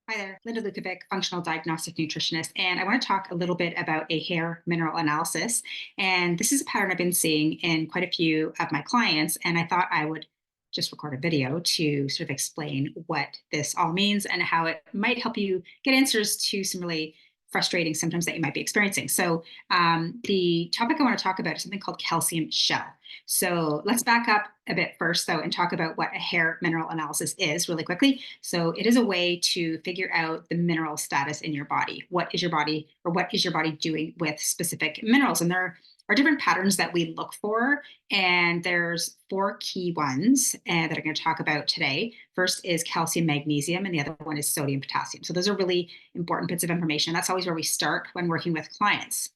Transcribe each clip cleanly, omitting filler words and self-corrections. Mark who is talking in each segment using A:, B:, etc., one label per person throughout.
A: Hi there, Linda Lukovic, functional diagnostic nutritionist, and I want to talk a little bit about a hair mineral analysis. And this is a pattern I've been seeing in quite a few of my clients, and I thought I would just record a video to sort of explain what this all means and how it might help you get answers to some really frustrating symptoms that you might be experiencing. The topic I want to talk about is something called calcium shell. So let's back up a bit first, though, and talk about what a hair mineral analysis is really quickly. So it is a way to figure out the mineral status in your body. What is your body, or what is your body doing with specific minerals? And there are different patterns that we look for, and there's four key ones that I'm going to talk about today. First is calcium, magnesium, and the other one is sodium, potassium. So those are really important bits of information. That's always where we start when working with clients.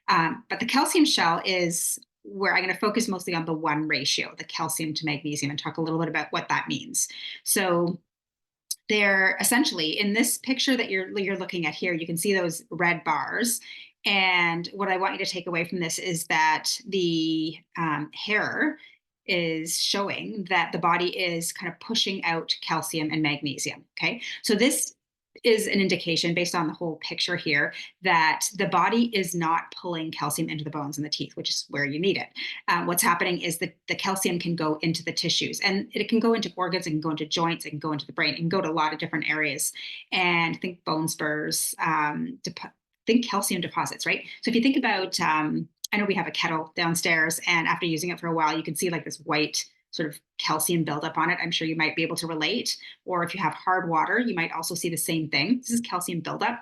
A: But the calcium shell is where I'm going to focus mostly on the one ratio, the calcium to magnesium, and talk a little bit about what that means. So they're essentially in this picture that you're looking at here, you can see those red bars. And what I want you to take away from this is that the hair is showing that the body is kind of pushing out calcium and magnesium. Okay. So this is an indication based on the whole picture here that the body is not pulling calcium into the bones and the teeth, which is where you need it. What's happening is that the calcium can go into the tissues, and it can go into organs, it can go into joints, it can go into the brain, it can go to a lot of different areas. And think bone spurs, think calcium deposits, right? So if you think about, I know we have a kettle downstairs, and after using it for a while, you can see like this white sort of calcium buildup on it. I'm sure you might be able to relate. Or if you have hard water, you might also see the same thing. This is calcium buildup.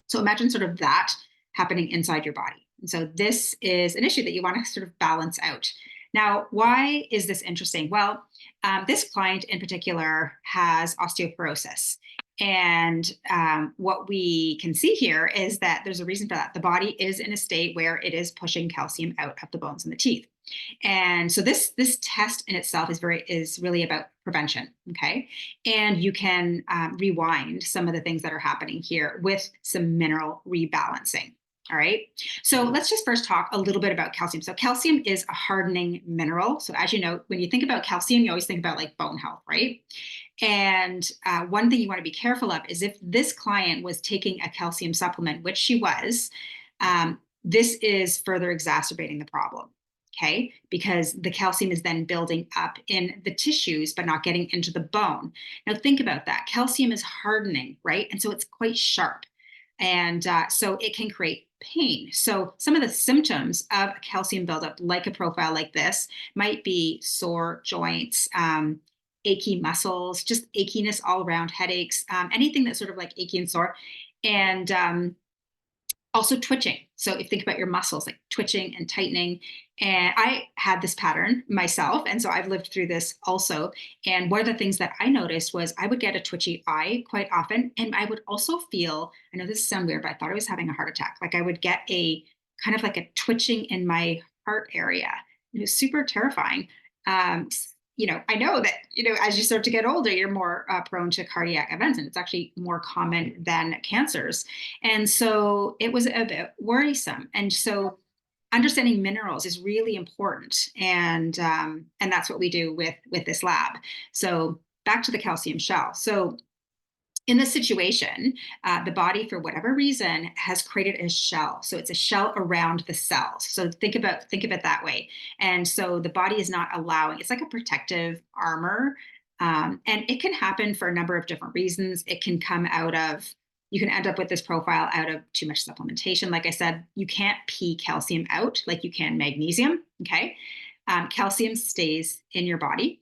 A: So imagine sort of that happening inside your body. And so this is an issue that you want to sort of balance out. Now, why is this interesting? Well, this client in particular has osteoporosis. And what we can see here is that there's a reason for that. The body is in a state where it is pushing calcium out of the bones and the teeth. And so this test in itself is really about prevention. Okay. And you can rewind some of the things that are happening here with some mineral rebalancing. All right. So let's just first talk a little bit about calcium. So calcium is a hardening mineral. So as you know, when you think about calcium, you always think about like bone health, right? And one thing you want to be careful of is if this client was taking a calcium supplement, which she was, this is further exacerbating the problem. Okay, because the calcium is then building up in the tissues, but not getting into the bone. Now, think about that. Calcium is hardening, right? And so it's quite sharp. And so it can create pain. So some of the symptoms of a calcium buildup, like a profile like this, might be sore joints, achy muscles, just achiness all around, headaches, anything that's sort of like achy and sore. And also twitching. So if you think about your muscles, like twitching and tightening. And I had this pattern myself. And so I've lived through this also. And one of the things that I noticed was I would get a twitchy eye quite often. And I would also feel, I know this sounds weird, but I thought I was having a heart attack. Like I would get a kind of like a twitching in my heart area. It was super terrifying. I know that, as you start to get older, you're more prone to cardiac events, and it's actually more common than cancers. And so it was a bit worrisome. And so understanding minerals is really important. And that's what we do with this lab. So back to the calcium shell. So in this situation, the body, for whatever reason, has created a shell. So it's a shell around the cells. So think of it that way. And so the body is not allowing. It's like a protective armor, and it can happen for a number of different reasons. It can come out of. You can end up with this profile out of too much supplementation. Like I said, you can't pee calcium out like you can magnesium. Okay, calcium stays in your body,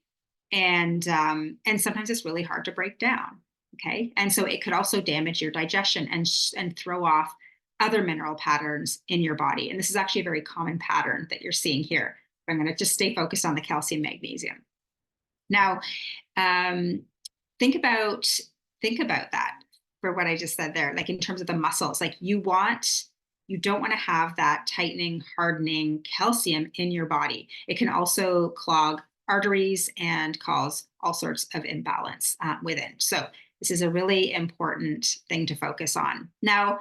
A: and sometimes it's really hard to break down. Okay. And so it could also damage your digestion and throw off other mineral patterns in your body. And this is actually a very common pattern that you're seeing here. I'm going to just stay focused on the calcium magnesium. Now, um, think about that for what I just said there, like in terms of the muscles, like you don't want to have that tightening, hardening calcium in your body. It can also clog arteries and cause all sorts of imbalance within. So this is a really important thing to focus on. Now,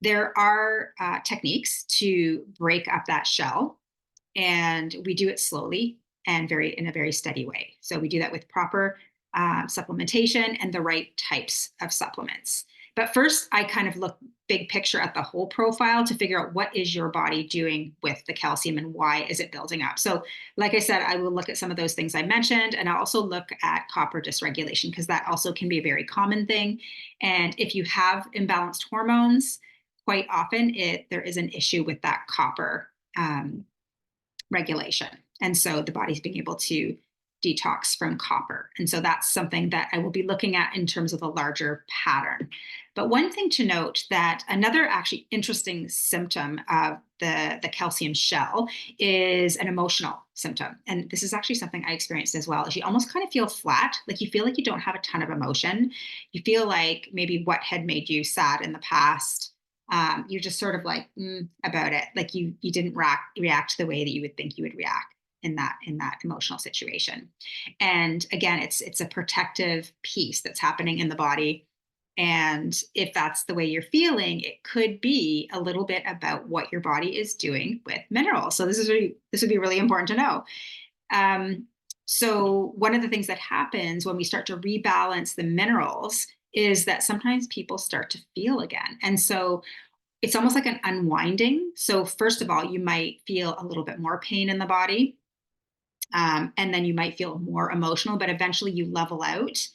A: there are techniques to break up that shell, and we do it slowly and in a very steady way. So we do that with proper supplementation and the right types of supplements. But first, I kind of look big picture at the whole profile to figure out what is your body doing with the calcium and why is it building up. So, like I said, I will look at some of those things I mentioned, and I'll also look at copper dysregulation because that also can be a very common thing. And if you have imbalanced hormones, quite often there is an issue with that copper regulation. And so the body's being able to detox from copper. And so that's something that I will be looking at in terms of a larger pattern. But one thing to note that another actually interesting symptom of the calcium shell is an emotional symptom. And this is actually something I experienced as well, is you almost kind of feel flat, like you feel like you don't have a ton of emotion. You feel like maybe what had made you sad in the past, you're just sort of like about it, like you didn't react the way that you would think you would react in that emotional situation. And again, it's a protective piece that's happening in the body. And if that's the way you're feeling, it could be a little bit about what your body is doing with minerals. So this would be really important to know. Um, so one of the things that happens when we start to rebalance the minerals is that sometimes people start to feel again. And so it's almost like an unwinding. So first of all, you might feel a little bit more pain in the body. And then you might feel more emotional, but eventually you level out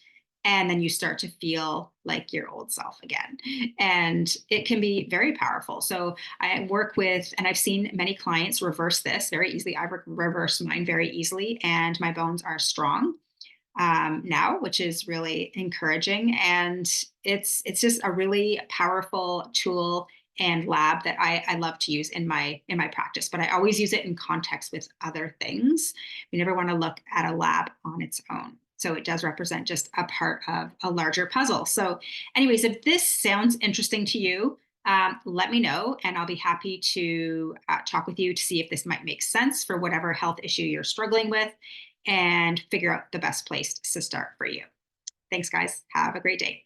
A: and then you start to feel like your old self again. And it can be very powerful. So I work with, and I've seen many clients reverse this very easily. I've reversed mine very easily, and my bones are strong now, which is really encouraging. And it's just a really powerful tool and lab that I love to use in my practice. But I always use it in context with other things. We never want to look at a lab on its own. So it does represent just a part of a larger puzzle. So, anyways, if this sounds interesting to you, let me know, and I'll be happy to talk with you to see if this might make sense for whatever health issue you're struggling with and figure out the best place to start for you. Thanks, guys. Have a great day.